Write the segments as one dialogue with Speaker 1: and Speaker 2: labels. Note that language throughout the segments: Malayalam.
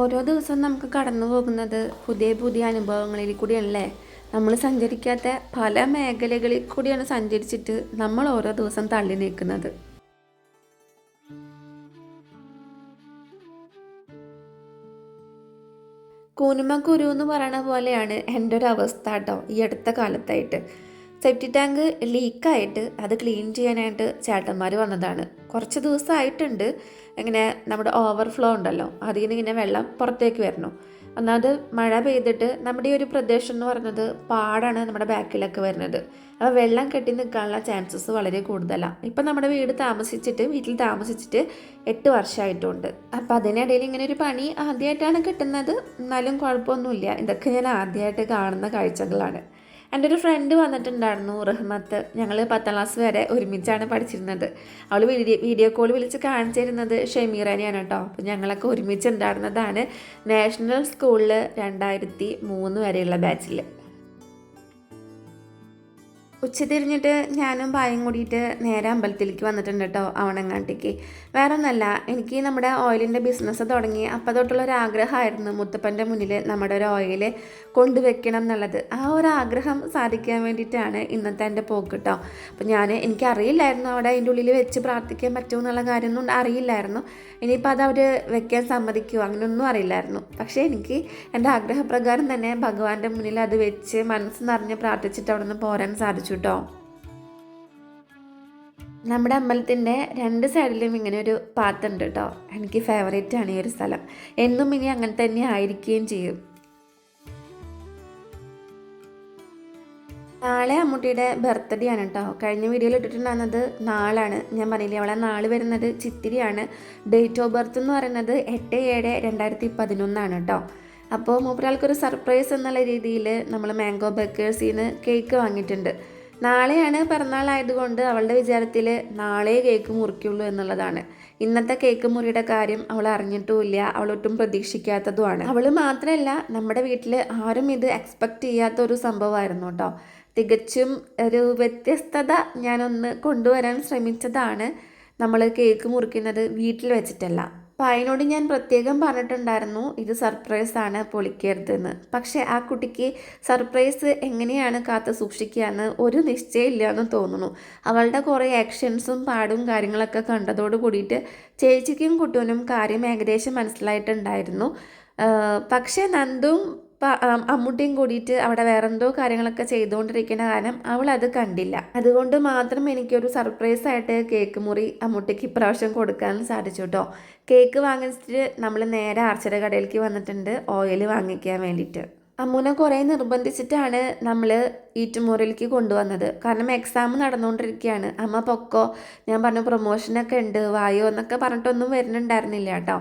Speaker 1: ഓരോ ദിവസവും നമുക്ക് കടന്നു പോകുന്നത് പുതിയ പുതിയ അനുഭവങ്ങളിൽ കൂടിയാണല്ലേ. നമ്മൾ സഞ്ചരിക്കാത്ത പല മേഖലകളിൽ കൂടിയാണ് സഞ്ചരിച്ചിട്ട് നമ്മൾ ഓരോ ദിവസം തള്ളി നീക്കുന്നത്. കൂനുമ കുരു എന്ന് പറയണ പോലെയാണ് എൻ്റെ ഒരു അവസ്ഥ കേട്ടോ ഈ അടുത്ത കാലത്തായിട്ട്. സെപ്റ്റി ടാങ്ക് ലീക്കായിട്ട് അത് ക്ലീൻ ചെയ്യാനായിട്ട് ചേട്ടന്മാർ വന്നതാണ്. കുറച്ച് ദിവസമായിട്ടുണ്ട്. ഇങ്ങനെ നമ്മുടെ ഓവർഫ്ലോ ഉണ്ടല്ലോ, അതിൽ നിന്ന് ഇങ്ങനെ വെള്ളം പുറത്തേക്ക് വരണം. ഒന്നാമത് മഴ പെയ്തിട്ട് നമ്മുടെ ഈ ഒരു പ്രദേശം എന്ന് പറയുന്നത് പാടാണ് നമ്മുടെ ബാക്കിലൊക്കെ വരുന്നത്. അപ്പോൾ വെള്ളം കെട്ടി നിൽക്കാനുള്ള ചാൻസസ് വളരെ കൂടുതലാണ്. ഇപ്പം നമ്മുടെ വീട്ടിൽ താമസിച്ചിട്ട് 8 വർഷമായിട്ടുണ്ട്. അപ്പോൾ അതിനിടയിൽ ഇങ്ങനെ ഒരു പണി ആദ്യമായിട്ടാണ് കിട്ടുന്നത്. എന്നാലും കുഴപ്പമൊന്നുമില്ല. ഇതൊക്കെ ഞാൻ ആദ്യമായിട്ട് കാണുന്ന കാഴ്ചകളാണ്. എൻ്റെ ഒരു ഫ്രണ്ട് വന്നിട്ടുണ്ടായിരുന്നു, റഹ്മത്ത്. ഞങ്ങൾ 10ാം ക്ലാസ് വരെ ഒരുമിച്ചാണ് പഠിച്ചിരുന്നത്. അവൾ വീഡിയോ കോൾ വിളിച്ച് കാണിച്ചു തരുന്നത് ഷെമീറാനെയാണ് കേട്ടോ. അപ്പോൾ ഞങ്ങളൊക്കെ ഒരുമിച്ചുണ്ടായിരുന്നതാണ് നാഷണൽ സ്കൂളിൽ 2003 വരെയുള്ള ബാച്ചിൽ. ഉച്ചതിരിഞ്ഞിട്ട് ഞാനും പായും കൂടിയിട്ട് നേരെ അമ്പലത്തിലേക്ക് വന്നിട്ടുണ്ട് കേട്ടോ, അവണങ്ങാട്ടിക്ക്. വേറെ ഒന്നല്ല, എനിക്ക് നമ്മുടെ ഓയിലിൻ്റെ ബിസിനസ് തുടങ്ങി അപ്പം തൊട്ടുള്ളൊരാഗ്രഹമായിരുന്നു മുത്തപ്പൻ്റെ മുന്നിൽ നമ്മുടെ ഒരു ഓയിൽ കൊണ്ടുവയ്ക്കണം എന്നുള്ളത്. ആ ഒരു ആഗ്രഹം സാധിക്കാൻ വേണ്ടിയിട്ടാണ് ഇന്നത്തെ എൻ്റെ പോക്ക് കേട്ടോ. അപ്പം എനിക്കറിയില്ലായിരുന്നു അവിടെ അതിൻ്റെ ഉള്ളിൽ വെച്ച് പ്രാർത്ഥിക്കാൻ പറ്റുമെന്നുള്ള കാര്യമൊന്നും അറിയില്ലായിരുന്നു. ഇനിയിപ്പോൾ അത് അവർ വെക്കാൻ സമ്മതിക്കുമോ അങ്ങനെയൊന്നും അറിയില്ലായിരുന്നു. പക്ഷേ എനിക്ക് എൻ്റെ ആഗ്രഹപ്രകാരം തന്നെ ഭഗവാന്റെ മുന്നിൽ അത് വെച്ച് മനസ്സ് നിറഞ്ഞ് പ്രാർത്ഥിച്ചിട്ട് അവിടെ നിന്ന് പോരാൻ സാധിച്ചു കേട്ടോ. നമ്മുടെ അമ്പലത്തിൻ്റെ 2 സൈഡിലും ഇങ്ങനെ ഒരു പാത്തുണ്ട് കേട്ടോ. എനിക്ക് ഫേവറേറ്റ് ആണ് ഈ ഒരു സ്ഥലം. എന്നും ഇനി അങ്ങനെ തന്നെ ആയിരിക്കുകയും ചെയ്യും. നാളെ അമ്മൂട്ടിയുടെ ബർത്ത്ഡേ ആണ് കേട്ടോ. കഴിഞ്ഞ വീഡിയോയിൽ ഇട്ടിട്ടുണ്ടാകുന്നത് നാളാണ്. ഞാൻ പറഞ്ഞില്ലേ, അവളെ നാള് വരുന്നത് ചിത്തിരിയാണ്. ഡേറ്റ് ഓഫ് ബർത്ത് എന്ന് പറയുന്നത് 8/7/2011 കേട്ടോ. അപ്പോൾ മൂപ്പരാൾക്കൊരു സർപ്രൈസ് എന്നുള്ള രീതിയിൽ നമ്മൾ മാംഗോ ബേക്കേഴ്സിൽ നിന്ന് കേക്ക് വാങ്ങിയിട്ടുണ്ട്. നാളെയാണ് പിറന്നാളായതുകൊണ്ട് അവളുടെ വിചാരത്തിൽ നാളെ കേക്ക് മുറിക്കുള്ളൂ എന്നുള്ളതാണ്. ഇന്നത്തെ കേക്ക് മുറിയുടെ കാര്യം അവൾ അറിഞ്ഞിട്ടുമില്ല, അവളൊട്ടും പ്രതീക്ഷിക്കാത്തതുമാണ്. അവൾ മാത്രമല്ല, നമ്മുടെ വീട്ടിൽ ആരും ഇത് എക്സ്പെക്റ്റ് ചെയ്യാത്തൊരു സംഭവമായിരുന്നു കേട്ടോ. തികച്ചും ഒരു വ്യത്യസ്തത ഞാനൊന്ന് കൊണ്ടുവരാൻ ശ്രമിച്ചതാണ്. നമ്മൾ കേക്ക് മുറിക്കുന്നത് വീട്ടിൽ വെച്ചിട്ടല്ല. അപ്പോൾ അതിനോട് ഞാൻ പ്രത്യേകം പറഞ്ഞിട്ടുണ്ടായിരുന്നു, ഇത് സർപ്രൈസാണ്, പൊളിക്കരുതെന്ന്. പക്ഷേ ആ കുട്ടിക്ക് സർപ്രൈസ് എങ്ങനെയാണ് കാത്തു സൂക്ഷിക്കുക എന്ന് ഒരു നിശ്ചയമില്ല എന്ന് തോന്നുന്നു. അവളുടെ കുറേ ആക്ഷൻസും പാടും കാര്യങ്ങളൊക്കെ കണ്ടതോട് കൂടിയിട്ട് ചേച്ചിക്കും കുട്ടൂനും കാര്യം ഏകദേശം മനസ്സിലായിട്ടുണ്ടായിരുന്നു. പക്ഷേ നന്ദും അമ്മൂട്ടിയും കൂടിയിട്ട് അവിടെ വേറെന്തോ കാര്യങ്ങളൊക്കെ ചെയ്തുകൊണ്ടിരിക്കുന്ന കാരണം അവൾ അത് കണ്ടില്ല. അതുകൊണ്ട് മാത്രം എനിക്കൊരു സർപ്രൈസായിട്ട് കേക്ക് മുറി അമ്മൂട്ടിക്ക് ഇപ്രാവശ്യം കൊടുക്കാൻ സാധിച്ചു കേട്ടോ. കേക്ക് വാങ്ങിച്ചിട്ട് നമ്മൾ നേരെ ആർച്ചര കടയിലേക്ക് വന്നിട്ടുണ്ട് ഓയിൽ വാങ്ങിക്കാൻ വേണ്ടിയിട്ട്. അമ്മൂനെ കുറേ നിർബന്ധിച്ചിട്ടാണ് നമ്മൾ ഈറ്റുമുറിയിലേക്ക് കൊണ്ടുവന്നത്. കാരണം എക്സാം നടന്നുകൊണ്ടിരിക്കുകയാണ്. അമ്മ പൊക്കോ, ഞാൻ പറഞ്ഞ പ്രൊമോഷനൊക്കെ ഉണ്ട് വായോ എന്നൊക്കെ പറഞ്ഞിട്ടൊന്നും വരുന്നുണ്ടായിരുന്നില്ല കേട്ടോ.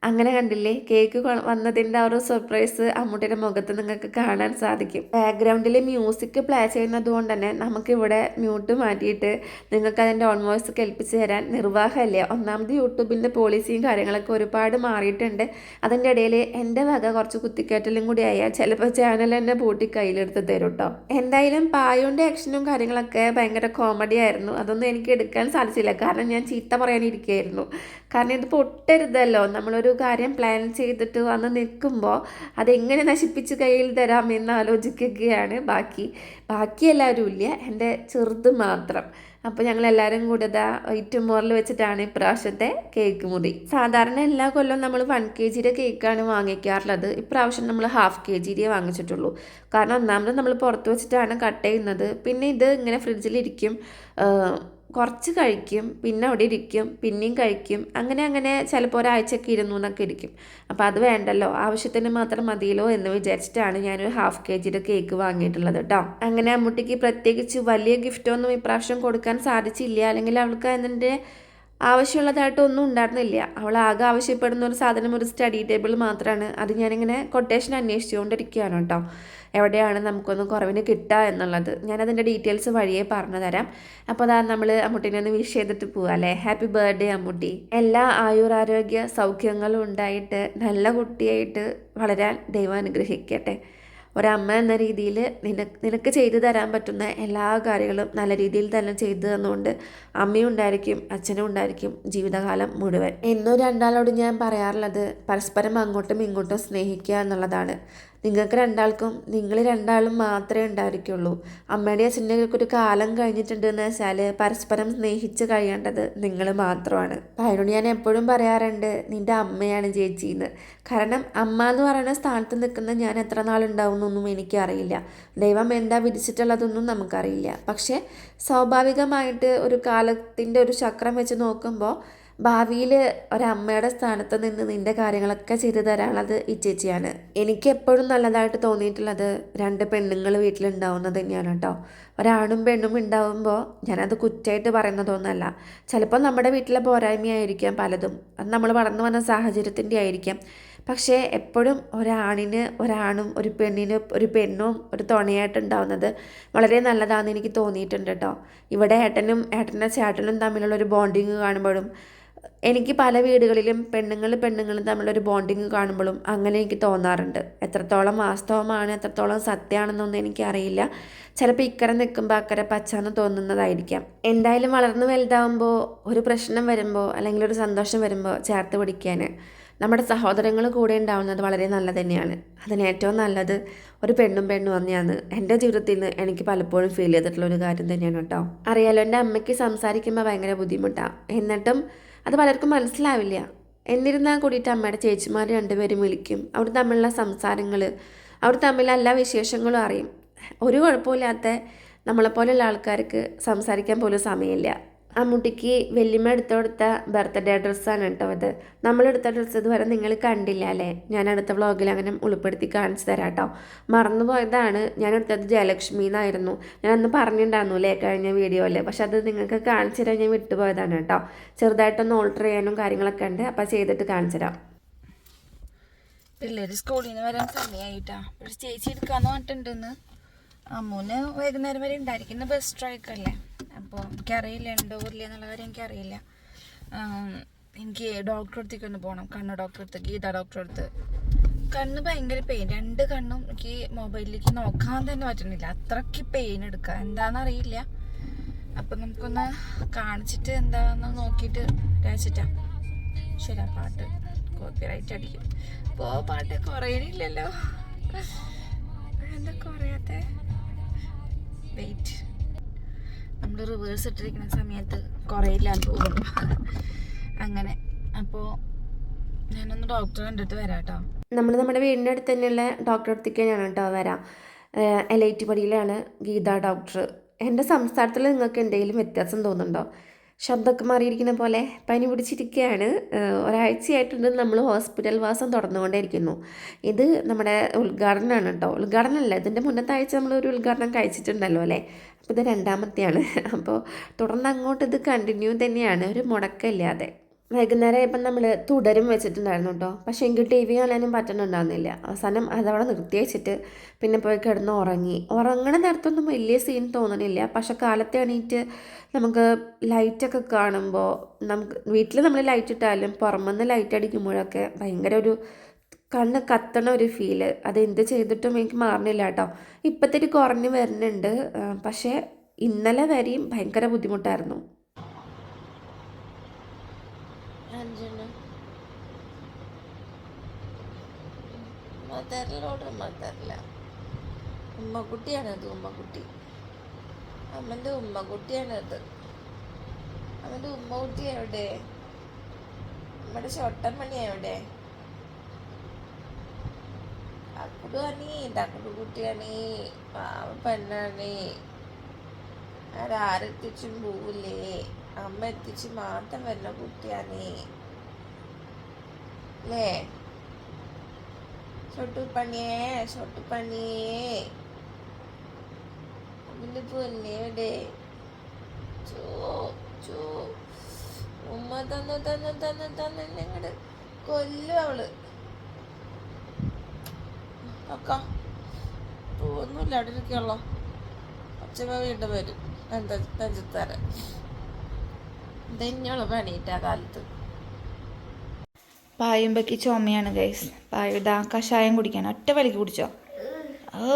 Speaker 1: അങ്ങനെ കണ്ടില്ലേ, കേക്ക് വന്നതിൻ്റെ ആ ഒരു സർപ്രൈസ് അമ്മൂട്ടിയുടെ മുഖത്ത് നിങ്ങൾക്ക് കാണാൻ സാധിക്കും. ബാക്ക്ഗ്രൗണ്ടിൽ മ്യൂസിക് പ്ലേ ചെയ്യുന്നത് കൊണ്ട് തന്നെ നമുക്കിവിടെ മ്യൂട്ട് മാറ്റിയിട്ട് നിങ്ങൾക്ക് അതിൻ്റെ ഓൺ വോയിസ് കേൾപ്പിച്ച് തരാൻ നിർവാഹമില്ല. ഒന്നാമത് യൂട്യൂബിൻ്റെ പോളിസിയും കാര്യങ്ങളൊക്കെ ഒരുപാട് മാറിയിട്ടുണ്ട്. അതിൻ്റെ ഇടയിൽ എൻ്റെ വക കുറച്ച് കുത്തിക്കയറ്റലും കൂടി ആയാൽ ചിലപ്പോൾ ചാനൽ തന്നെ പൂട്ടി കയ്യിലെടുത്ത് തരും കേട്ടോ. എന്തായാലും പായോൻ്റെ ആക്ഷനും കാര്യങ്ങളൊക്കെ ഭയങ്കര കോമഡി ആയിരുന്നു. അതൊന്നും എനിക്ക് എടുക്കാൻ സാധിച്ചില്ല, കാരണം ഞാൻ ചീത്ത പറയാനിരിക്കുകയായിരുന്നു. കാരണം ഇത് പൊട്ടരുതല്ലോ. നമ്മളൊരു കാര്യം പ്ലാൻ ചെയ്തിട്ട് വന്ന് നിൽക്കുമ്പോൾ അതെങ്ങനെ നശിപ്പിച്ച് കയ്യിൽ തരാമെന്ന് ആലോചിക്കുകയാണ്. ബാക്കി എല്ലാവരും ഇല്ല, എൻ്റെ ചെറുത് മാത്രം. അപ്പോൾ ഞങ്ങളെല്ലാവരും കൂടെ ഇറ്റുമോറിൽ വെച്ചിട്ടാണ് ഇപ്രാവശ്യത്തെ കേക്ക് മുറി. സാധാരണ എല്ലാ കൊല്ലവും നമ്മൾ 1 kg കേക്കാണ് വാങ്ങിക്കാറുള്ളത്. ഇപ്രാവശ്യം നമ്മൾ 1/2 kg വാങ്ങിച്ചിട്ടുള്ളൂ. കാരണം ഒന്നാമത് നമ്മൾ പുറത്ത് വെച്ചിട്ടാണ് കട്ട് ചെയ്യുന്നത്. പിന്നെ ഇത് ഇങ്ങനെ ഫ്രിഡ്ജിലിരിക്കും, കുറച്ച് കഴിക്കും, പിന്നെ അവിടെ ഇരിക്കും, പിന്നെയും കഴിക്കും, അങ്ങനെ ചിലപ്പോൾ ഒരാഴ്ചയൊക്കെ ഇരുന്നൂന്നൊക്കെ ഇരിക്കും. അപ്പോൾ അത് വേണ്ടല്ലോ, ആവശ്യത്തിന് മാത്രം മതിയല്ലോ എന്ന് വിചാരിച്ചിട്ടാണ് ഞാനൊരു 1/2 kg കേക്ക് വാങ്ങിയിട്ടുള്ളത് കേട്ടോ. അങ്ങനെ അമ്മൂട്ടിക്ക് പ്രത്യേകിച്ച് വലിയ ഗിഫ്റ്റൊന്നും ഇപ്രാവശ്യം കൊടുക്കാൻ സാധിച്ചില്ല. അല്ലെങ്കിൽ അവൾക്ക് അതിൻ്റെ ആവശ്യമുള്ളതായിട്ടൊന്നും ഉണ്ടായിരുന്നില്ല. അവൾ ആകെ ആവശ്യപ്പെടുന്ന ഒരു സാധനം ഒരു സ്റ്റഡി ടേബിൾ മാത്രമാണ്. അത് ഞാനിങ്ങനെ കൊട്ടേഷൻ അന്വേഷിച്ചുകൊണ്ടിരിക്കുകയാണ് കേട്ടോ, എവിടെയാണ് നമുക്കൊന്ന് കുറവിന് കിട്ടുക എന്നുള്ളത്. ഞാനതിൻ്റെ ഡീറ്റെയിൽസ് വഴിയേ പറഞ്ഞു തരാം. അപ്പോൾ അതാ നമ്മൾ അമ്മൂട്ടിനെ ഒന്ന് വിഷ് ചെയ്തിട്ട് പോവാം അല്ലേ. Happy birthday Ammutty. എല്ലാ ആയുരാരോഗ്യ സൗഖ്യങ്ങളും ഉണ്ടായിട്ട് നല്ല കുട്ടിയായിട്ട് വളരാൻ ദൈവം അനുഗ്രഹിക്കട്ടെ. ഒരമ്മ എന്ന രീതിയിൽ നിനക്ക് ചെയ്തു തരാൻ പറ്റുന്ന എല്ലാ കാര്യങ്ങളും നല്ല രീതിയിൽ തന്നെ ചെയ്തു തന്നുകൊണ്ട് അമ്മയും ഉണ്ടായിരിക്കും അച്ഛനും ഉണ്ടായിരിക്കും ജീവിതകാലം മുഴുവൻ. എന്നും രണ്ടാളോട് ഞാൻ പറയാറുള്ളത് പരസ്പരം അങ്ങോട്ടും ഇങ്ങോട്ടും സ്നേഹിക്കുക എന്നുള്ളതാണ്. നിങ്ങൾക്ക് രണ്ടാൾക്കും നിങ്ങൾ രണ്ടാളും മാത്രമേ ഉണ്ടായിരിക്കുള്ളൂ. അമ്മയുടെ അച്ഛൻ്റെയൊക്കെ ഒരു കാലം കഴിഞ്ഞിട്ടുണ്ടെന്ന് വെച്ചാൽ പരസ്പരം സ്നേഹിച്ച് കഴിയേണ്ടത് നിങ്ങൾ മാത്രമാണ്. അതിനോട് ഞാൻ എപ്പോഴും പറയാറുണ്ട് നിൻ്റെ അമ്മയാണ് ചേച്ചിന്ന്. കാരണം അമ്മ എന്ന് പറയുന്ന സ്ഥാനത്ത് നിൽക്കുന്ന ഞാൻ എത്ര നാളുണ്ടാവുന്നൊന്നും എനിക്കറിയില്ല. ദൈവം എന്താ വിധിച്ചിട്ടുള്ളതൊന്നും നമുക്കറിയില്ല. പക്ഷേ സ്വാഭാവികമായിട്ട് ഒരു കാലത്തിൻ്റെ ഒരു ചക്രം വെച്ച് നോക്കുമ്പോൾ ഭാവിയിൽ ഒരമ്മയുടെ സ്ഥാനത്ത് നിന്ന് നിൻ്റെ കാര്യങ്ങളൊക്കെ ചെയ്തു തരാനുള്ളത് ഈ ചേച്ചിയാണ്. എനിക്ക് എപ്പോഴും നല്ലതായിട്ട് തോന്നിയിട്ടുള്ളത് 2 പെണ്ണുങ്ങൾ വീട്ടിലുണ്ടാവുന്നത് തന്നെയാണ് കേട്ടോ. ഒരാണും പെണ്ണും ഉണ്ടാവുമ്പോൾ ഞാനത് കുറ്റമായിട്ട് പറയുന്നതൊന്നുമല്ല. ചിലപ്പോൾ നമ്മുടെ വീട്ടിലെ പോരായ്മയായിരിക്കാം പലതും, അത് നമ്മൾ വളർന്നു വന്ന സാഹചര്യത്തിൻ്റെ ആയിരിക്കാം. പക്ഷേ എപ്പോഴും ഒരാണും ഒരു പെണ്ണും ഒരു തുണയായിട്ടുണ്ടാവുന്നത് വളരെ നല്ലതാണെന്ന് എനിക്ക് തോന്നിയിട്ടുണ്ട് കേട്ടോ. ഇവിടെ ഏട്ടൻ്റെ ചേട്ടനും തമ്മിലുള്ളൊരു ബോണ്ടിങ് കാണുമ്പോഴും എനിക്ക് പല വീടുകളിലും പെണ്ണുങ്ങളും തമ്മിലൊരു ബോണ്ടിങ് കാണുമ്പോഴും അങ്ങനെ എനിക്ക് തോന്നാറുണ്ട്. എത്രത്തോളം വാസ്തവമാണ് എത്രത്തോളം സത്യമാണെന്നൊന്നും എനിക്കറിയില്ല. ചിലപ്പോൾ ഇക്കരെ നിൽക്കുമ്പോൾ അക്കരെ പച്ചാന്ന് തോന്നുന്നതായിരിക്കാം. എന്തായാലും വളർന്നു വലുതാവുമ്പോൾ ഒരു പ്രശ്നം വരുമ്പോൾ അല്ലെങ്കിൽ ഒരു സന്തോഷം വരുമ്പോൾ ചേർത്ത് പിടിക്കാൻ നമ്മുടെ സഹോദരങ്ങൾ കൂടെ ഉണ്ടാവുന്നത് വളരെ നല്ലത് തന്നെയാണ്. അതിന് ഏറ്റവും നല്ലത് ഒരു പെണ്ണും തന്നെയാണ് എൻ്റെ ജീവിതത്തിൽ നിന്ന് എനിക്ക് പലപ്പോഴും ഫീൽ ചെയ്തിട്ടുള്ളൊരു കാര്യം തന്നെയാണ് കേട്ടോ. അറിയാലോ, എൻ്റെ അമ്മയ്ക്ക് സംസാരിക്കുമ്പോൾ ഭയങ്കര ബുദ്ധിമുട്ടാണ്. എന്നിട്ടും അത് പലർക്കും മനസ്സിലാവില്ല. എന്നിരുന്നാൽ കൂടിയിട്ട് അമ്മയുടെ ചേച്ചിമാർ 2 പേരും വിളിക്കും. അവർ തമ്മിലുള്ള സംസാരങ്ങൾ, അവർ തമ്മിലുള്ള എല്ലാ വിശേഷങ്ങളും അറിയും. ഒരു കുഴപ്പമില്ലാത്ത നമ്മളെപ്പോലെയുള്ള ആൾക്കാർക്ക് സംസാരിക്കാൻ പോലും സമയമില്ല. അമ്മൂട്ടിക്ക് വല്യമ്മ എടുത്തു കൊടുത്ത ബർത്ത്ഡേ ഡ്രസ്സാണ് കേട്ടോ അത്. നമ്മളെടുത്ത ഡ്രസ്സ് ഇതുവരെ നിങ്ങൾ കണ്ടില്ല അല്ലേ? ഞാൻ അടുത്ത വ്ളോഗിൽ അങ്ങനെ ഉൾപ്പെടുത്തി കാണിച്ചു തരാം കേട്ടോ. മറന്നുപോയതാണ്. ഞാൻ എടുത്തത് ജയലക്ഷ്മി എന്നായിരുന്നു. ഞാൻ അന്ന് പറഞ്ഞിട്ടുണ്ടായിരുന്നു അല്ലേ കഴിഞ്ഞ വീഡിയോയിൽ. പക്ഷെ അത് നിങ്ങൾക്ക് കാണിച്ചു തരാൻ ഞാൻ വിട്ടുപോയതാണ് കേട്ടോ. ചെറുതായിട്ടൊന്ന് ഓൾട്ടർ ചെയ്യാനും കാര്യങ്ങളൊക്കെ ഉണ്ട്. അപ്പോൾ ചെയ്തിട്ട് കാണിച്ചു തരാം.
Speaker 2: പിള്ളേർ സ്കൂളിൽ നിന്ന് വരാൻ സമയമായിട്ടാ. പക്ഷെ ചേച്ചി എടുക്കാന്ന് പറഞ്ഞിട്ടുണ്ടെന്ന്. അമ്മൂന് വൈകുന്നേരം വരെ ഉണ്ടായിരിക്കുന്ന ബസ് സ്ട്രൈക്കല്ലേ. അപ്പോൾ എനിക്കറിയില്ല ഉണ്ടോ ഇല്ല എന്നുള്ള കാര്യം എനിക്കറിയില്ല. എനിക്ക് ഡോക്ടറെ അടുത്തേക്ക് ഒന്ന് പോകണം. കണ്ണ് ഡോക്ടറെ അടുത്ത്, ഗീത ഡോക്ടറെ അടുത്ത്. കണ്ണ് ഭയങ്കര പെയിൻ. 2 കണ്ണും എനിക്ക് മൊബൈലിലേക്ക് നോക്കാൻ തന്നെ പറ്റുന്നില്ല. അത്രയ്ക്ക് പെയിൻ എടുക്കുക എന്താണെന്നറിയില്ല. അപ്പം നമുക്കൊന്ന് കാണിച്ചിട്ട് എന്താണെന്ന് നോക്കിയിട്ട് രാജിട്ടാ. ശരി, പാട്ട് കോപ്പിറൈറ്റ് അടിക്കും. ഇപ്പോൾ പാട്ട് കുറയണില്ലല്ലോ. എന്താ കുറയാത്ത? വെയിറ്റ്, നമ്മൾ റിവേഴ്സ് ഇട്ടിരിക്കുന്ന സമയത്ത് കുറയില്ലാന്ന് തോന്നുന്നു. അങ്ങനെ അപ്പോൾ ഞാനൊന്ന് ഡോക്ടറെ കണ്ടിട്ട് വരാം കേട്ടോ.
Speaker 1: നമ്മുടെ വീടിൻ്റെ അടുത്ത് തന്നെയുള്ള ഡോക്ടറെ അടുത്തേക്ക് തന്നെയാണ് കേട്ടോ വരാം. LIT പടിയിലാണ് ഗീത ഡോക്ടർ. എൻ്റെ സംസാരത്തിൽ നിങ്ങൾക്ക് എന്തെങ്കിലും വ്യത്യാസം തോന്നുന്നുണ്ടോ? ശബ്ദമൊക്കെ മാറിയിരിക്കുന്ന പോലെ പനി പിടിച്ചിരിക്കുകയാണ്. ഒരാഴ്ചയായിട്ടുണ്ട് നമ്മൾ ഹോസ്പിറ്റൽ വാസം തുടർന്നുകൊണ്ടേയിരിക്കുന്നു. ഇത് നമ്മുടെ ഉദ്ഘാടനമാണ് കേട്ടോ. ഉദ്ഘാടനമല്ല, ഇതിൻ്റെ മുന്നത്തെ ആഴ്ച നമ്മളൊരു ഉദ്ഘാടനം കഴിച്ചിട്ടുണ്ടല്ലോ അല്ലേ. അപ്പോൾ ഇത് 2ാമത്തെയാണ്. അപ്പോൾ തുടർന്ന് അങ്ങോട്ട് ഇത് കണ്ടിന്യൂ തന്നെയാണ്, ഒരു മുടക്കമില്ലാതെ. വൈകുന്നേരം ആയപ്പം നമ്മൾ തുടരും വെച്ചിട്ടുണ്ടായിരുന്നു കേട്ടോ. പക്ഷേ എങ്കിൽ TV കാണാനും പറ്റുന്നുണ്ടായിരുന്നില്ല. അവസാനം അതവിടെ നിർത്തി വെച്ചിട്ട് പിന്നെ പോയി കിടന്ന് ഉറങ്ങണ നേരത്തൊന്നും വലിയ സീൻ തോന്നണില്ല. പക്ഷെ കാലത്ത് എണീറ്റ് നമുക്ക് ലൈറ്റൊക്കെ കാണുമ്പോൾ വീട്ടിൽ നമ്മൾ ലൈറ്റ് ഇട്ടാലും പുറമെന്ന് ലൈറ്റ് അടിക്കുമ്പോഴൊക്കെ ഭയങ്കര ഒരു കണ്ണ് കത്തണ ഒരു ഫീല്. അത് എന്ത് ചെയ്തിട്ടും എനിക്ക് മാറുന്നില്ല കേട്ടോ. ഇപ്പത്തേക്ക് കുറഞ്ഞ് വരുന്നുണ്ട്. പക്ഷേ ഇന്നലെ വരെയും ഭയങ്കര ബുദ്ധിമുട്ടായിരുന്നു.
Speaker 2: മദറില്ല, ഉമ്മക്കുട്ടിയാണത്. അമ്മൻ്റെ ഉമ്മക്കുട്ടിയാണത്. അവൻ്റെ ഉമ്മക്കുട്ടി എവിടെ? നമ്മുടെ ചൊട്ടമണി എവിടെ? തക്കുടു കുട്ടിയാണീ, പാവ പെണ്ണാണീ. ആരെത്തിച്ചും പോവില്ലേ, അമ്മ എത്തിച്ച് മാത്രം വരുന്ന കുട്ടിയാണീ അല്ലേ? ചൊട്ടുപണിയേ അതിൻ്റെ പൊന്നെ എവിടെ? ഉമ്മ തന്നിങ്ങട് കൊല്ലും അവള്. ഒക്കെ ഒന്നുമില്ല, അവിടെ ഇരിക്കുള്ളോ. അച്ഛമ്മ വീണ്ടും വരും. എന്താ നെഞ്ചത്താര ഇതന്നെയുള്ള പണിയിട്ടാ കാലത്ത്. പായുമ്പക്ക് ചുമയാണ് ഗൈസ്. പായുതാ കഷായം കുടിക്കാൻ ഒറ്റ വലിക്ക് കുടിച്ചോ. ഓ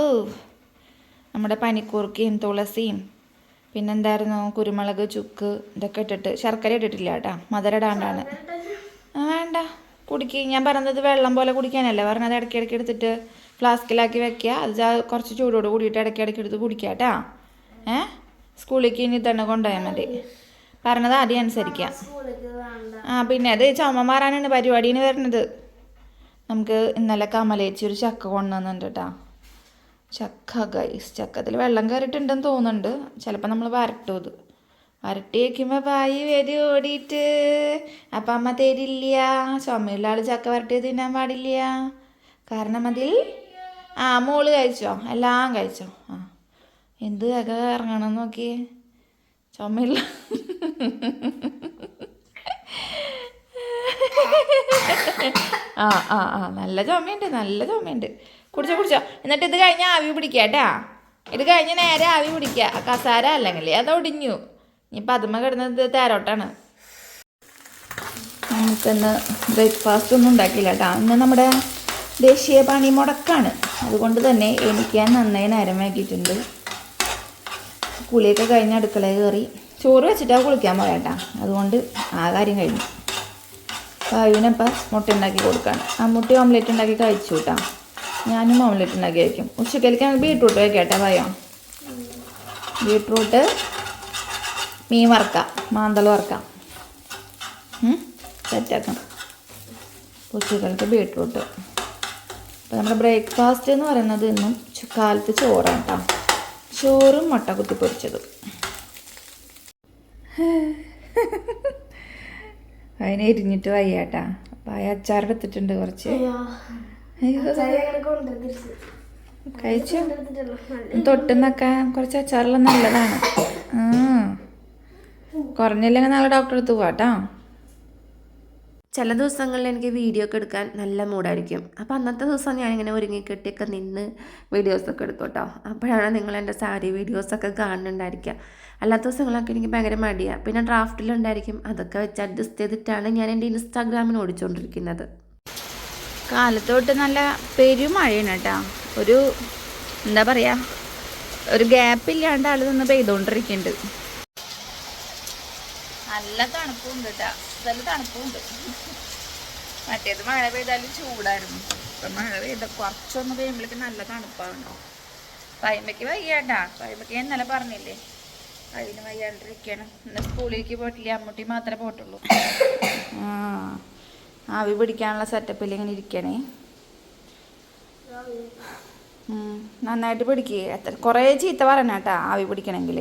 Speaker 2: നമ്മുടെ പനിക്കൂർക്കയും തുളസിയും പിന്നെന്തായിരുന്നു കുരുമുളക് ചുക്ക് ഇതൊക്കെ ഇട്ടിട്ട് ശർക്കര ഇട്ടിട്ടില്ല കേട്ടോ, മധുരം ഇടാണ്ടാണ്. വേണ്ട കുടിക്കുക. ഞാൻ പറഞ്ഞത് വെള്ളം പോലെ കുടിക്കാനല്ല പറഞ്ഞത്, ഇടയ്ക്കിടയ്ക്ക് എടുത്തിട്ട് ഫ്ലാസ്കിലാക്കി വെക്കുക. അത് കുറച്ച് ചൂടോട് കൂടിയിട്ട് ഇടയ്ക്കിടയ്ക്ക് എടുത്ത് കുടിക്കുക കേട്ടോ. സ്കൂളിലേക്ക് ഇനി തന്നെ കൊണ്ടുപോയാൽ മതി. പറഞ്ഞത് ആദ്യം അനുസരിക്കാം. പിന്നെ അത് ചുമ മാറാനാണ് പരിപാടിന് വരുന്നത്. നമുക്ക് ഇന്നലെ കമലേച്ചി ഒരു ചക്ക കൊണ്ടുവന്നിട്ടുണ്ട് കേട്ടോ. ചക്ക ഗൈസ്, ചക്കത്തിൽ വെള്ളം കയറിയിട്ടുണ്ടെന്ന് തോന്നുന്നുണ്ട്. ചിലപ്പോൾ നമ്മൾ വരട്ടും. ഇത് വരട്ടി വയ്ക്കുമ്പോൾ പായി വരും ഓടിയിട്ട്. അപ്പം അമ്മ തരില്ല. ചുമയുള്ള ആൾ ചക്ക വരട്ടി തിന്നാൻ പാടില്ല. കാരണം അതിൽ മോള് കഴിച്ചോ, എല്ലാം കഴിച്ചോ. എന്ത് ചക്ക ഇറങ്ങണം നോക്കിയേ. ചുമയുള്ള നല്ല ചുമയുണ്ട്. കുടിച്ചോ. എന്നിട്ട് ഇത് കഴിഞ്ഞാൽ ആവി പിടിക്കുക കേട്ടാ. ഇത് കഴിഞ്ഞ് നേരെ ആവി പിടിക്കുക. കസാര അല്ലെങ്കിൽ അത് ഒടിഞ്ഞു. ഇനിയിപ്പോൾ അതുമ്മ കിടന്നത് തേരോട്ടാണ്. നമുക്കിന്ന് ബ്രേക്ക്ഫാസ്റ്റ് ഒന്നും ഉണ്ടാക്കിയില്ല കേട്ടോ. ഇന്ന് നമ്മുടെ ദേശീയ പണി മുടക്കാണ്. അതുകൊണ്ട് തന്നെ എണീക്കാൻ നന്നായി നേരം വൈകിയിട്ടുണ്ട്. കുളിയൊക്കെ കഴിഞ്ഞ് അടുക്കളയിൽ കയറി ചോറ് വെച്ചിട്ടാണ് കുളിക്കാൻ പോയേട്ടാ. അതുകൊണ്ട് ആ കാര്യം കഴിഞ്ഞു. പായുവിനപ്പം മുട്ട ഉണ്ടാക്കി കൊടുക്കാണ്. മുട്ട ഓംലെറ്റ് ഉണ്ടാക്കി കഴിച്ചു കേട്ടോ. ഞാനും ഓംലെറ്റ് ഉണ്ടാക്കി കഴിക്കും. ഉച്ചക്കലേക്ക് ബീട്രൂട്ട് വയ്ക്കട്ടെ പായോ. ബീട്രൂട്ട് മീൻ വറക്കാം, മാന്തൽ വറക്കാം, സെറ്റാക്കാം. ഉച്ചക്കലത്തെ ബീട്രൂട്ട്. അപ്പോൾ നമ്മുടെ ബ്രേക്ക്ഫാസ്റ്റ് എന്ന് പറയുന്നത് ഇന്നും കാലത്ത് ചോറാണ് കേട്ടോ. ചോറും മുട്ട കുത്തി പൊരിച്ചതും. അതിനെ എരിഞ്ഞിട്ട് വയ്യാട്ടാ. അപ്പം ആ അച്ചാറെടുത്തിട്ടുണ്ട് കുറച്ച്. കഴിച്ചു. തൊട്ടുന്നൊക്കെ കുറച്ച് അച്ചാറെല്ലാം നല്ലതാണ്. കുറഞ്ഞില്ലെങ്കിൽ നാളെ ഡോക്ടറെ അടുത്ത് പോവാട്ടോ.
Speaker 1: ചില ദിവസങ്ങളിൽ എനിക്ക് വീഡിയോ ഒക്കെ എടുക്കാൻ നല്ല മൂഡായിരിക്കും. അപ്പോൾ അന്നത്തെ ദിവസം ഞാനിങ്ങനെ ഒരുങ്ങിക്കെട്ടിയൊക്കെ നിന്ന് വീഡിയോസൊക്കെ എടുക്കും കേട്ടോ. അപ്പോഴാണ് നിങ്ങൾ എൻ്റെ സാരി വീഡിയോസൊക്കെ കാണുന്നുണ്ടായിരിക്കുക. അല്ലാത്ത ദിവസങ്ങളൊക്കെ എനിക്ക് ഭയങ്കര മടിയാണ്. പിന്നെ ഡ്രാഫ്റ്റിലുണ്ടായിരിക്കും. അതൊക്കെ വെച്ച് അഡ്ജസ്റ്റ് ചെയ്തിട്ടാണ് ഞാൻ എൻ്റെ ഇൻസ്റ്റാഗ്രാമിന് ഓടിച്ചുകൊണ്ടിരിക്കുന്നത്.
Speaker 2: കാലത്തോട്ട് നല്ല പെരുമഴയാണ് കേട്ടോ. ഒരു എന്താ പറയുക, ഒരു ഗ്യാപ്പില്ലാണ്ട് ആൾ നിന്ന് പെയ്തുകൊണ്ടിരിക്കുന്നുണ്ട്. നല്ല തണുപ്പുണ്ട് കേട്ടോ. നല്ല തണുപ്പുണ്ട്. മറ്റേത് മഴ പെയ്താലും ചൂടായിരുന്നു. ഇപ്പം മഴ പെയ്ത കുറച്ചൊന്ന് പെയ്യുമ്പോഴേക്ക് നല്ല തണുപ്പാണ്. പൈമയ്ക്ക് വയ്യാട്ടാ. പൈമയ്ക്ക് ഞാൻ ഇന്നലെ പറഞ്ഞില്ലേ, അതിന് വയ്യാണ്ടിരിക്കണം. ഇന്ന് സ്കൂളിലേക്ക് പോയിട്ടില്ല. അമ്മൂട്ടി മാത്രമേ പോയിട്ടുള്ളൂ. ആവി പിടിക്കാനുള്ള സെറ്റപ്പിൽ ഇങ്ങനെ ഇരിക്കണേ. നന്നായിട്ട് പിടിക്കുക. കുറേ ചീത്ത പറഞ്ഞാട്ടാ ആവി പിടിക്കണമെങ്കിൽ,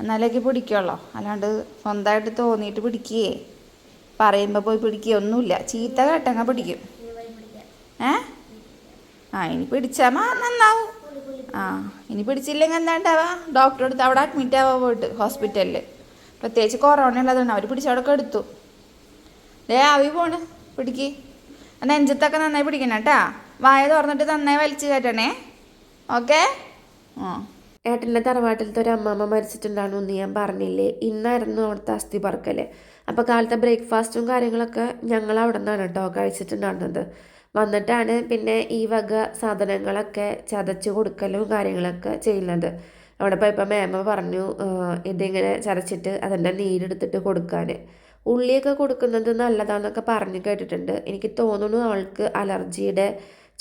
Speaker 2: എന്നാലേക്ക് പിടിക്കുള്ളൂ. അല്ലാണ്ട് സ്വന്തമായിട്ട് തോന്നിയിട്ട് പിടിക്കുകയെ പറയുമ്പോൾ പോയി പിടിക്കുകയൊന്നുമില്ല. ചീത്ത കേട്ടങ്ങ പിടിക്കും. ഇനി പിടിച്ചാൽ നന്നാവും. ഇനി പിടിച്ചില്ലെങ്കിൽ എന്താ ഉണ്ടാവുക, ഡോക്ടറെ അടുത്ത് അവിടെ അഡ്മിറ്റ് ആവാൻ പോയിട്ട് ഹോസ്പിറ്റലിൽ. പ്രത്യേകിച്ച് കൊറോണ ഉള്ളതാണ്. അവർ പിടിച്ചവിടെയൊക്കെ എടുത്തു. ആവി പോണ്. പിടിക്ക്. നെഞ്ചത്തൊക്കെ നന്നായി പിടിക്കണം കേട്ടാ. വായ തുറന്നിട്ട് നന്നായി വലിച്ചു കയറ്റണേ. ഓക്കെ.
Speaker 1: ഏട്ടൻ്റെ തറവാട്ടിലത്തെ ഒരു അമ്മമ്മ മരിച്ചിട്ടുണ്ടായിരുന്നു എന്ന് ഞാൻ പറഞ്ഞില്ലേ. ഇന്നായിരുന്നു അവിടുത്തെ അസ്ഥി പറക്കൽ. അപ്പോൾ കാലത്തെ ബ്രേക്ക്ഫാസ്റ്റും കാര്യങ്ങളൊക്കെ ഞങ്ങൾ അവിടെ നിന്നാണ് കേട്ടോ കഴിച്ചിട്ടുണ്ടായിരുന്നത്. വന്നിട്ടാണ് പിന്നെ ഈ വക സാധനങ്ങളൊക്കെ ചതച്ച് കൊടുക്കലും കാര്യങ്ങളൊക്കെ ചെയ്യുന്നത്. അവിടെ പോയപ്പോൾ മേമ പറഞ്ഞു ഇതിങ്ങനെ ചതച്ചിട്ട് അതിൻ്റെ നീരെടുത്തിട്ട് കൊടുക്കാൻ. ഉള്ളിയൊക്കെ കൊടുക്കുന്നത് നല്ലതാണെന്നൊക്കെ പറഞ്ഞ് കേട്ടിട്ടുണ്ട്. എനിക്ക് തോന്നുന്നു അവൾക്ക് അലർജിയുടെ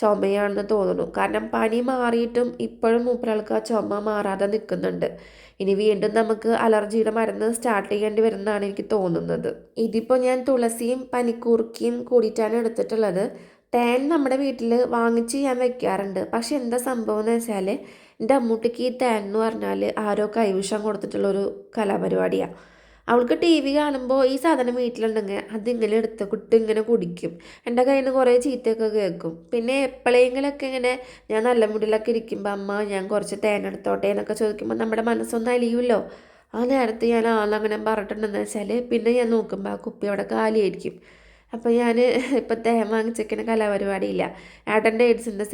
Speaker 1: ചുമയാണെന്ന് തോന്നുന്നു. കാരണം പനി മാറിയിട്ടും ഇപ്പോഴും മൂപ്പരാൾക്ക് ആ ചുമ മാറാതെ നിൽക്കുന്നുണ്ട്. ഇനി വീണ്ടും നമുക്ക് അലർജിയുടെ മരുന്ന് സ്റ്റാർട്ട് ചെയ്യേണ്ടി വരുന്നതാണ് എനിക്ക് തോന്നുന്നത്. ഇതിപ്പോൾ ഞാൻ തുളസിയും പനിക്കൂർക്കയും കൂടിയിട്ടാണ് എടുത്തിട്ടുള്ളത്. തേൻ നമ്മുടെ വീട്ടിൽ വാങ്ങിച്ച് ഞാൻ വെക്കാറുണ്ട്. പക്ഷെ എന്താ സംഭവം എന്ന് വെച്ചാൽ എൻ്റെ അമ്മൂട്ടിക്ക് ഈ തേൻ എന്ന് പറഞ്ഞാൽ ആരോ കൈവിഷം കൊടുത്തിട്ടുള്ളൊരു കലാപരിപാടിയാണ്. അവൾക്ക് ടി വി കാണുമ്പോൾ ഈ സാധനം വീട്ടിലുണ്ടെങ്കിൽ അതിങ്ങനെ എടുത്ത് കുട്ടി ഇങ്ങനെ കുടിക്കും. എൻ്റെ കയ്യിൽ നിന്ന് കുറേ ചീത്തയൊക്കെ കേൾക്കും. പിന്നെ എപ്പോഴെങ്കിലൊക്കെ ഇങ്ങനെ ഞാൻ നല്ല മുടിയിലൊക്കെ ഇരിക്കുമ്പോൾ അമ്മ ഞാൻ കുറച്ച് തേനെടുത്തോട്ടെ എന്നൊക്കെ ചോദിക്കുമ്പോൾ നമ്മുടെ മനസ്സൊന്നും അലിയുമല്ലോ. ആ നേരത്ത് ഞാൻ ആളങ്ങനെ പറഞ്ഞിട്ടുണ്ടെന്ന് വെച്ചാൽ പിന്നെ ഞാൻ നോക്കുമ്പോൾ ആ കുപ്പി അവിടെ കാലിയായിരിക്കും. അപ്പോൾ ഞാൻ ഇപ്പോൾ തേൻ വാങ്ങിച്ചിരിക്കുന്ന കലാപരിപാടിയില്ല. ഏട്ടൻ്റെ എയ്ഡ്സിൻ്റെ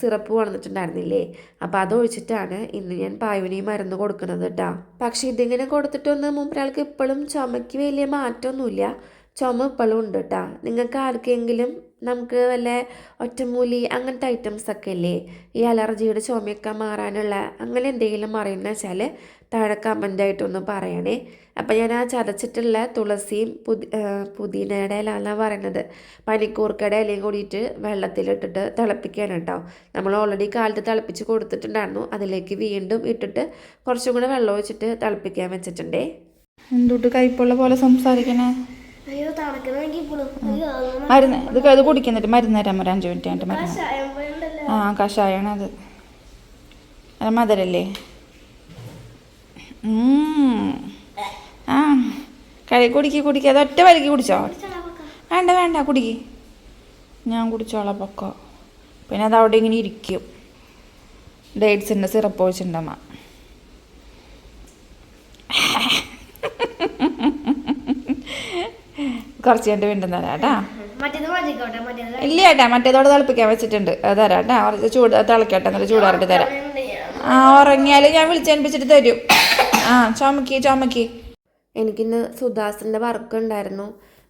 Speaker 1: സിറപ്പ് വന്നിട്ടുണ്ടായിരുന്നില്ലേ, അപ്പോൾ അതൊഴിച്ചിട്ടാണ് ഇന്ന് ഞാൻ പായുവിന് മരുന്ന് കൊടുക്കുന്നത് കേട്ടോ. പക്ഷേ ഇതിങ്ങനെ കൊടുത്തിട്ടൊന്നും മൂപ്പരാൾക്ക് ഇപ്പോഴും ചുമയ്ക്ക് വലിയ മാറ്റമൊന്നുമില്ല. ചുമ ഇപ്പോഴും ഉണ്ട് കേട്ടോ. നിങ്ങൾക്ക് ആർക്കെങ്കിലും നമുക്ക് വല്ല ഒറ്റമൂലി അങ്ങനത്തെ ഐറ്റംസൊക്കെ ഇല്ലേ, ഈ അലർജിയുടെ ചുമയൊക്കെ മാറാനുള്ള അങ്ങനെ എന്തെങ്കിലും അറിയുന്ന വെച്ചാൽ താഴെ കമൻ്റായിട്ടൊന്ന് പറയണേ. അപ്പം ഞാൻ ആ ചതച്ചിട്ടുള്ള തുളസിയും പുതിനയുടെ ഇല എന്നാണ് പറയുന്നത്, പനിക്കൂർക്കയുടെ ഇലയും കൂടിയിട്ട് വെള്ളത്തിലിട്ടിട്ട് തിളപ്പിക്കുകയാണ് കേട്ടോ. നമ്മൾ ഓൾറെഡി കാലത്ത് തിളപ്പിച്ച് കൊടുത്തിട്ടുണ്ടായിരുന്നു, അതിലേക്ക് വീണ്ടും ഇട്ടിട്ട് കുറച്ചും കൂടെ വെള്ളം ഒഴിച്ചിട്ട് തിളപ്പിക്കാൻ വെച്ചിട്ടുണ്ടേ.
Speaker 2: എന്തുട്ട് കയ്പുള്ള പോലെ സംസാരിക്കണേ? മരുന്ന് ഇത് കുടിക്കുന്നിട്ട് മരുന്ന് തരാൻ ഒരു 5 മിനിറ്റ് ആയിട്ട് മരുന്ന്. ആ കഷായാണ് അത്, മധുരല്ലേ? ആ കുടിക്കുക, അത് ഒറ്റ വലിക്ക് കുടിച്ചോ? വേണ്ട കുടിക്ക്, ഞാൻ കുടിച്ചോളാം പൊക്കോ. പിന്നെ അത് അവിടെ ഇങ്ങനെ ഇരിക്കും. ഡേറ്റ്സിൻ്റെ സിറപ്പ് ഒഴിച്ചിട്ടുണ്ടമ്മ. കുറച്ച് കണ്ട് വീണ്ടും തരാം കേട്ടാ. ഇല്ല ഏട്ടാ, മറ്റേതോടെ തിളപ്പിക്കാൻ വെച്ചിട്ടുണ്ട്, അത് തരാം കേട്ടാ. കുറച്ച് ചൂട് തിളക്കട്ടെ, എന്നിട്ട് ചൂടാറിട്ട് തരാം. ഉറങ്ങിയാൽ ഞാൻ വിളിച്ചേൽപ്പിച്ചിട്ട് തരും. ചുമക്കി.
Speaker 1: എനിക്കിന്ന് സുധാസിൻ്റെ വർക്ക് ഉണ്ടായിരുന്നു.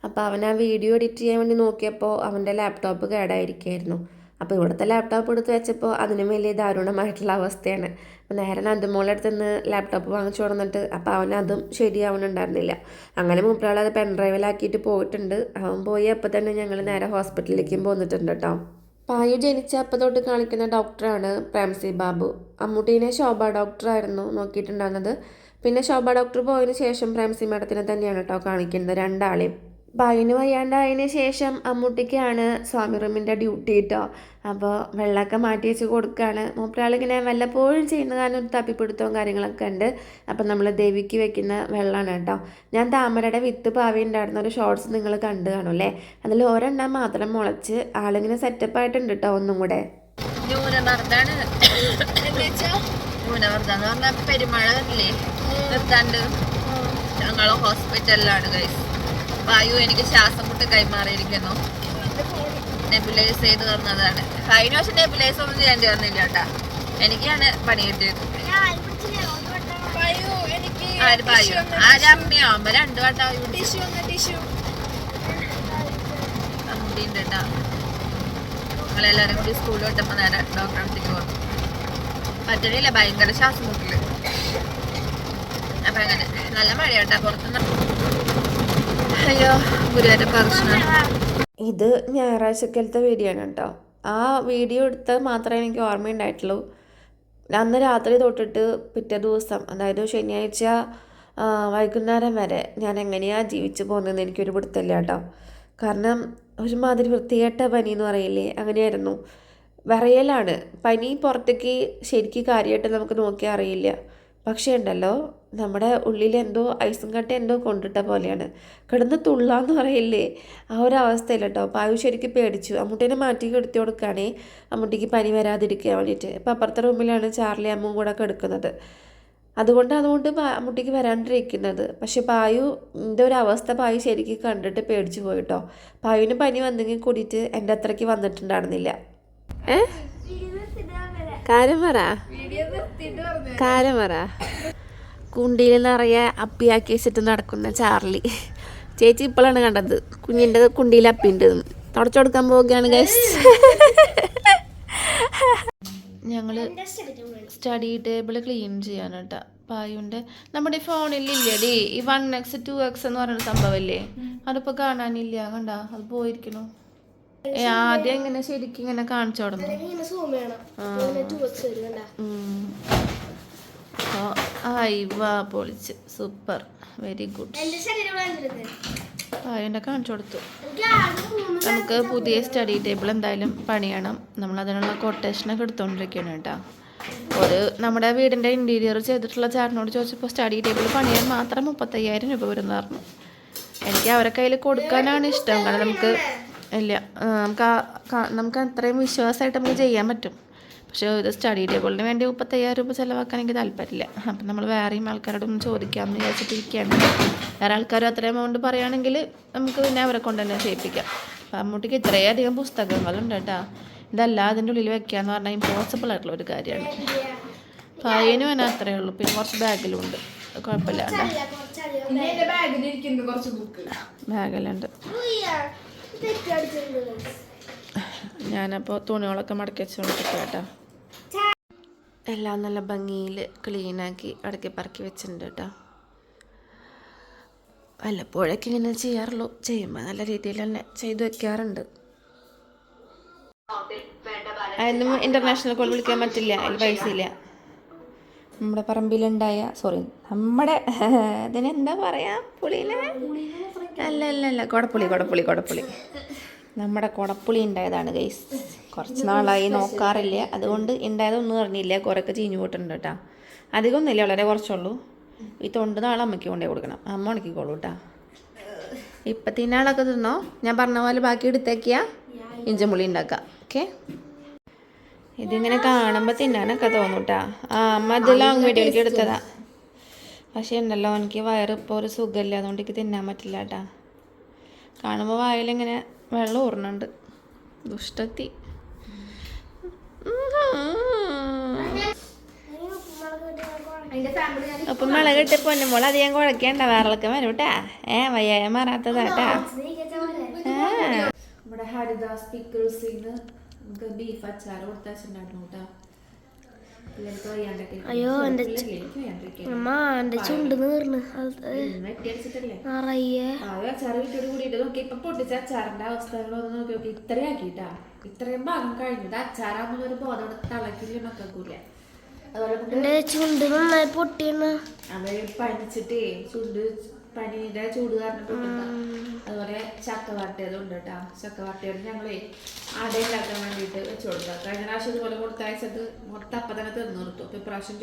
Speaker 1: അപ്പോൾ അവൻ ആ വീഡിയോ എഡിറ്റ് ചെയ്യാൻ വേണ്ടി നോക്കിയപ്പോൾ അവൻ്റെ ലാപ്ടോപ്പ് കേടായിരിക്കുമായിരുന്നു. അപ്പോൾ ഇവിടുത്തെ ലാപ്ടോപ്പ് എടുത്ത് വെച്ചപ്പോൾ അതിനും വലിയ ദാരുണമായിട്ടുള്ള അവസ്ഥയാണ്. അപ്പോൾ നേരെ നന്ദുമോളുടെ അടുത്ത് നിന്ന് ലാപ്ടോപ്പ് വാങ്ങിച്ചു കൊടുന്നിട്ട് അപ്പോൾ അവനതും ശരിയാവണുണ്ടായിരുന്നില്ല. അങ്ങനെ മൂപ്പരാളത് പെൻഡ്രൈവിലാക്കിയിട്ട് പോയിട്ടുണ്ട്. അവൻ പോയി അപ്പോൾ തന്നെ ഞങ്ങൾ നേരെ ഹോസ്പിറ്റലിലേക്കും പോന്നിട്ടുണ്ട് കേട്ടോ. പായു ജനിച്ച അപ്പം തൊട്ട് കാണിക്കുന്ന ഡോക്ടറാണ് പ്രേംസി ബാബു. അമ്മൂട്ടീനെ ശോഭ ഡോക്ടറായിരുന്നു നോക്കിയിട്ടുണ്ടായിരുന്നത്. പിന്നെ ശോഭ ഡോക്ടർ പോയതിന് ശേഷം പ്രേംസി മേഡത്തിനെ തന്നെയാണ് കേട്ടോ കാണിക്കുന്നത്, രണ്ടാളെയും. പായുന് വയ്യാണ്ടായതിന് ശേഷം അമ്മൂട്ടിക്കാണ് സ്വാമി റൂമിൻ്റെ ഡ്യൂട്ടി കേട്ടോ. അപ്പോൾ വെള്ളമൊക്കെ മാറ്റി വെച്ച് കൊടുക്കുകയാണ്. മൂപ്പരാളിങ്ങനെ വല്ലപ്പോഴും ചെയ്യുന്ന കാരണം ഒരു തപ്പിപ്പിടുത്തവും കാര്യങ്ങളൊക്കെ ഉണ്ട്. അപ്പം നമ്മൾ ദേവിക്ക് വെക്കുന്ന വെള്ളമാണ് കേട്ടോ. ഞാൻ താമരയുടെ വിത്ത് പാവി ഉണ്ടായിരുന്ന ഒരു ഷോർട്സ് നിങ്ങൾ കണ്ടു കാണുമല്ലേ, അതിൽ ഒരെണ്ണം മാത്രം മുളച്ച് ആളിങ്ങനെ സെറ്റപ്പായിട്ടുണ്ട് കേട്ടോ. ഒന്നും കൂടെ
Speaker 2: പെരുമഴല്ലേ നിർത്താണ്ട് ഞങ്ങൾ ഹോസ്പിറ്റലിലാണ് ഗൈസ്. വായു എനിക്ക് ശ്വാസം മുട്ട് കൈമാറിയിരിക്കുന്നു. നെബുലൈസ് ചെയ്ത് തന്നതാണ്. കഴിഞ്ഞ വർഷം നെബുലൈസ് ഒന്നും ചെയ്യേണ്ടി വന്നില്ല കേട്ടാ, എനിക്കാണ് പണി കിട്ടിയത്. അമ്മയോ അമ്മ 2 വട്ടം അമ്മൂട്ടിണ്ട് കേട്ടാ. ഞങ്ങളെല്ലാരും കൂടി സ്കൂളിൽ വിട്ടപ്പോ നേരെ ഡോക്ടറെ അടുത്തേക്ക് പോകും. പറ്റണില്ല, ഭയങ്കര ശ്വാസം മുട്ടില്. അപ്പൊ അങ്ങനെ നല്ല മഴയാട്ടാ പുറത്തുനിന്ന്. അയ്യോ ഗുരുവായൂരപ്പ കൃഷ്ണൻ.
Speaker 1: ഇത് ഞായറാഴ്ചക്കലത്തെ വീഡിയോ ആണ് കേട്ടോ. ആ വീഡിയോ എടുത്ത് മാത്രമേ എനിക്ക് ഓർമ്മയുണ്ടായിട്ടുള്ളൂ. അന്ന് രാത്രി തൊട്ടിട്ട് പിറ്റേ ദിവസം, അതായത് ശനിയാഴ്ച വൈകുന്നേരം വരെ ഞാൻ എങ്ങനെയാണ് ജീവിച്ചു പോകുന്നതെന്ന് എനിക്കൊരു പിടുത്തമില്ല കേട്ടോ. കാരണം ഒരുമാതിരി വൃത്തികെട്ട പനി എന്ന് പറയില്ലേ, അങ്ങനെയായിരുന്നു. വിറയലാണ് പനി. പുറത്തേക്ക് ശരിക്കും കാര്യമായിട്ട് നമുക്ക് നോക്കിയാൽ അറിയില്ല. പക്ഷേ ഉണ്ടല്ലോ, നമ്മുടെ ഉള്ളിൽ എന്തോ ഐസും കട്ട എന്തോ കൊണ്ടിട്ട പോലെയാണ്. കിടന്ന് തുള്ളാന്ന് പറയില്ലേ, ആ ഒരു അവസ്ഥയിൽ കേട്ടോ. പായു ശരിക്കും പേടിച്ചു. അമ്മൂട്ടീനെ മാറ്റി കിടത്തി കൊടുക്കുകയാണേ, അമ്മൂട്ടിക്ക് പനി വരാതിരിക്കാൻ വേണ്ടിയിട്ട്. ഇപ്പം അപ്പുറത്തെ റൂമിലാണ് ചാർലി അമ്മും കൂടെ കിടക്കുന്നത്. അതുകൊണ്ട് അമ്മൂട്ടിക്ക് വരാണ്ടിരിക്കുന്നത്. പക്ഷെ പായുൻ്റെ ഒരു അവസ്ഥ പായു ശരിക്കും കണ്ടിട്ട് പേടിച്ചു പോയിട്ടോ. പായുവിന് പനി വന്നെങ്കിൽ കൂടിയിട്ട് എൻ്റെ അത്രയ്ക്ക് വന്നിട്ടുണ്ടായിരുന്നില്ല. കാര്യം പറ. കുണ്ടിയിൽ നിറയെ അപ്പിയാക്കി വെച്ചിട്ട് നടക്കുന്ന ചാർലി ചേച്ചി ഇപ്പോഴാണ് കണ്ടത്. കുഞ്ഞിൻ്റെ കുണ്ടിയിൽ അപ്പിണ്ട് തുടച്ചു കൊടുക്കാൻ പോവുകയാണ് ഗൈസ്. ഞങ്ങൾ സ്റ്റഡി ടേബിൾ ക്ലീൻ ചെയ്യാനാട്ടാ. പായുൻ്റെ നമ്മുടെ ഫോണിലില്ലേടി ഈ 1x 2x എന്ന് പറയുന്ന സംഭവമല്ലേ, അതിപ്പോൾ കാണാനില്ല. കണ്ട അത് പോയിരിക്കണു. ആദ്യം ഇങ്ങനെ ശരിക്കും ഇങ്ങനെ കാണിച്ചു തുടങ്ങും. പൊളിച്ച് സൂപ്പർ, വെരി ഗുഡ്. പായുൻ്റെ കാണിച്ചു കൊടുത്തു. നമുക്ക് പുതിയ സ്റ്റഡി ടേബിൾ എന്തായാലും പണിയണം. നമ്മൾ അതിനുള്ള കൊട്ടേഷനൊക്കെ എടുത്തുകൊണ്ടിരിക്കുകയാണ് കേട്ടോ. നമ്മുടെ വീടിൻ്റെ ഇൻറ്റീരിയർ ചെയ്തിട്ടുള്ള ചേട്ടനോട് ചോദിച്ചപ്പോൾ സ്റ്റഡി ടേബിൾ പണിയാൻ മാത്രം 35,000 രൂപ വരുന്ന പറഞ്ഞു. എനിക്ക് അവരെ കയ്യിൽ കൊടുക്കാനാണ് ഇഷ്ടം. കാരണം നമുക്ക് അത്രയും വിശ്വാസമായിട്ട് നമുക്ക് ചെയ്യാൻ പറ്റും. പക്ഷേ ഒരു സ്റ്റഡി ടേബിളിന് വേണ്ടി 35,000 രൂപ ചിലവാക്കാൻ എനിക്ക് താല്പര്യമില്ല. അപ്പം നമ്മൾ വേറെയും ആൾക്കാരോടൊന്നും ചോദിക്കാമെന്ന് വിചാരിച്ചിട്ടിരിക്കുകയാണ്. വേറെ ആൾക്കാരും അത്രയും എമൗണ്ട് പറയുകയാണെങ്കിൽ നമുക്ക് പിന്നെ അവരെ കൊണ്ട് തന്നെ ചെയ്യിപ്പിക്കാം. അപ്പം അമ്മൂട്ടിക്ക് ഇത്രയധികം പുസ്തകങ്ങളുണ്ട് കേട്ടോ. ഇതെല്ലാം അതിൻ്റെ ഉള്ളിൽ വെക്കാന്ന് പറഞ്ഞാൽ ഇമ്പോസിബിൾ ആയിട്ടുള്ള ഒരു കാര്യമാണ്. പായനും തന്നെ അത്രയേ ഉള്ളൂ. പിന്നെ കുറച്ച് ബാഗിലും ഉണ്ട്, കുഴപ്പമില്ലാണ്ട് ബാഗിലുണ്ട്.
Speaker 2: ഞാനപ്പോൾ തുണികളൊക്കെ മടക്കി വെച്ചുകൊണ്ടിരിക്കുക കേട്ടോ.
Speaker 1: എല്ലാം നല്ല ഭംഗിയിൽ ക്ലീനാക്കി അടക്കി പറക്കി വെച്ചിട്ടുണ്ട് കേട്ടോ. വല്ലപ്പോഴൊക്കെ ഇങ്ങനെ ചെയ്യാറുള്ളൂ, ചെയ്യുമ്പോൾ നല്ല രീതിയിൽ തന്നെ ചെയ്തു വെക്കാറുണ്ട്. അതിന് ഇൻ്റർനാഷണൽ കോൾ വിളിക്കാൻ പറ്റില്ല, അതിൽ പൈസ ഇല്ല. നമ്മുടെ പറമ്പിലുണ്ടായ നമ്മുടെ ഇതിനെന്താ പറയാ, പുളീനെ അല്ല കൊടപ്പുളി നമ്മുടെ കൊടപ്പുളി ഉണ്ടായതാണ് ഗൈസ്. കുറച്ച് നാളായി നോക്കാറില്ല, അതുകൊണ്ട് ഉണ്ടായതൊന്നും അറിഞ്ഞില്ല. കുറേയൊക്കെ ചീഞ്ഞു പോയിട്ടുണ്ട് കേട്ടോ. അധികം ഒന്നുമില്ല, വളരെ കുറച്ചുള്ളൂ. ഈ തൊണ്ട് നാളെ അമ്മയ്ക്ക് കൊണ്ടേ കൊടുക്കണം, അമ്മ ഉണക്കിക്കോളൂ കേട്ടോ. ഇപ്പം തിന്നാളൊക്കെ തിന്നോ, ഞാൻ പറഞ്ഞ പോലെ ബാക്കി എടുത്തേക്കിയാ ഇഞ്ചമ്പുളി ഉണ്ടാക്കാം. ഓക്കെ, ഇതിങ്ങനെ കാണുമ്പോൾ തിന്നാനൊക്കെ തോന്നും കേട്ടോ. അമ്മ ഇത് ലോങ് വീഡിയോയിലേക്ക് എടുത്തതാ. പക്ഷേ ഉണ്ടല്ലോ, എനിക്ക് വയറിപ്പോൾ ഒരു സുഖമില്ല, അതുകൊണ്ട് എനിക്ക് തിന്നാൻ പറ്റില്ല കേട്ടോ. കാണുമ്പോൾ വായിലിങ്ങനെ വെള്ളം ഊറുന്നുണ്ട്. ദുഷ്ടത്തി. അപ്പം മുളക് ഇട്ട് പൊന്നുമ്പോൾ അധികം കുഴക്കേണ്ട, വേറെളൊക്കെ വരും കേട്ടാ. വയ്യായ മാറാത്തതാട്ടാ. ഇവിടെ ഹരിദാസ് പിക്കിൾസിന്ന് നമുക്ക് ബീഫ് അച്ചാർ കൊടുത്താച്ചിട്ടുണ്ടായിരുന്നു കേട്ടോ.
Speaker 3: അയ്യോ എന്റെ ചുണ്ട് നീർന്ന്
Speaker 1: അച്ചാറ് വിട്ടോട് കൂടിയിട്ട് നോക്കി ഇപ്പൊ പൊട്ടിച്ച അച്ചാറിന്റെ അവസ്ഥകളൊന്ന് നോക്കി നോക്കി. ഇത്രയും ആക്കിട്ടാ, ഇത്രയും ഭാഗം കഴിഞ്ഞത് അച്ചാറാകുമ്പോൾ ഒരു ബോധം തിളക്കില്ല മക്കൂല.
Speaker 3: എന്റെ ചുണ്ട് നന്നായി പൊട്ടിയെന്ന്
Speaker 1: അവര് പനിച്ചിട്ടേ ചുണ്ട് പനിയുടെ ചൂട് കാരണം പൊട്ടുന്ന. അതുപോലെ ചക്ക വരട്ടിയതുണ്ട് കേട്ടോ. ചക്ക വരട്ടിയത് ഞങ്ങളെ അട ഉണ്ടാക്കാൻ വേണ്ടിയിട്ട് വെച്ചു കൊടുക്കാം. കഴിഞ്ഞ പ്രാവശ്യം ഇതുപോലെ കൊടുത്തയച്ചത് മൊത്തം അപ്പം തന്നെ തീർന്നു നിർത്തും. അപ്പം ഇപ്രാവശ്യം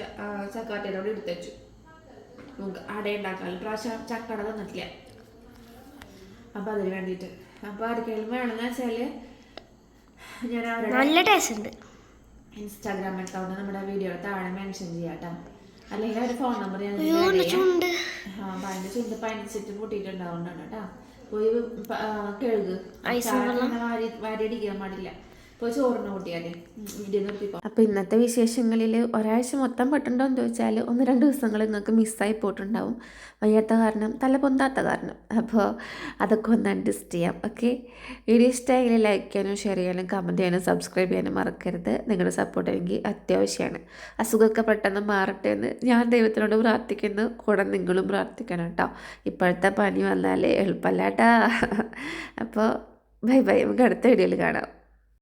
Speaker 1: ചക്ക വരട്ടിയതോടെ എടുത്തു വെച്ചു. നമുക്ക് അട ഉണ്ടാക്കാം. ഇപ്രാവശ്യം ചക്കട തന്നിട്ടില്ല, അപ്പം അതിന് വേണ്ടിയിട്ട്. അപ്പോൾ ആർക്കെങ്കിലും വേണമെന്ന് വെച്ചാൽ ഞാൻ
Speaker 3: നല്ല ടേസ്റ്റ് ഉണ്ട്.
Speaker 1: ഇൻസ്റ്റാഗ്രാം അക്കൗണ്ട് നമ്മുടെ വീഡിയോ താഴെ മെൻഷൻ ചെയ്യാം കേട്ടോ. അല്ലെങ്കിൽ ഒരു ഫോൺ നമ്പർ ഞാൻ അതിൻ്റെ ചുണ്ട് പനിച്ചിട്ട് പൊട്ടിയിട്ടുണ്ടാവുന്നതാണ് കേട്ടോ. പോയി കഴുക്, വാരി അടിക്കാൻ പാടില്ല. പോയി ചോറിന് കൂട്ടിയാൽ വീഡിയോ നിർത്തിപ്പോ. അപ്പോൾ ഇന്നത്തെ വിശേഷങ്ങളിൽ ഒരാഴ്ച മൊത്തം പെട്ടുണ്ടോയെന്ന് ചോദിച്ചാൽ 1-2 ദിവസങ്ങൾ നിങ്ങൾക്ക് മിസ്സായി പോയിട്ടുണ്ടാവും. വയ്യാത്ത കാരണം, തല പൊന്താത്ത കാരണം. അപ്പോൾ അതൊക്കെ ഒന്ന് അഡ്ജസ്റ്റ് ചെയ്യാം. ഓക്കെ, വീഡിയോ ഇഷ്ടമായെങ്കിൽ ലൈക്ക് ചെയ്യാനും ഷെയർ ചെയ്യാനും കമൻറ്റ് ചെയ്യാനും സബ്സ്ക്രൈബ് ചെയ്യാനും മറക്കരുത്. നിങ്ങളുടെ സപ്പോർട്ട് എനിക്ക് അത്യാവശ്യമാണ്. അസുഖമൊക്കെ പെട്ടെന്ന് മാറട്ടെ എന്ന് ഞാൻ ദൈവത്തിനോട് പ്രാർത്ഥിക്കുന്നു. കൂടെ നിങ്ങളും പ്രാർത്ഥിക്കണം കേട്ടോ. ഇപ്പോഴത്തെ പനി വന്നാൽ എളുപ്പമല്ല കേട്ടോ. അപ്പോൾ ബൈ, നമുക്ക് അടുത്ത വീഡിയോയിൽ കാണാം.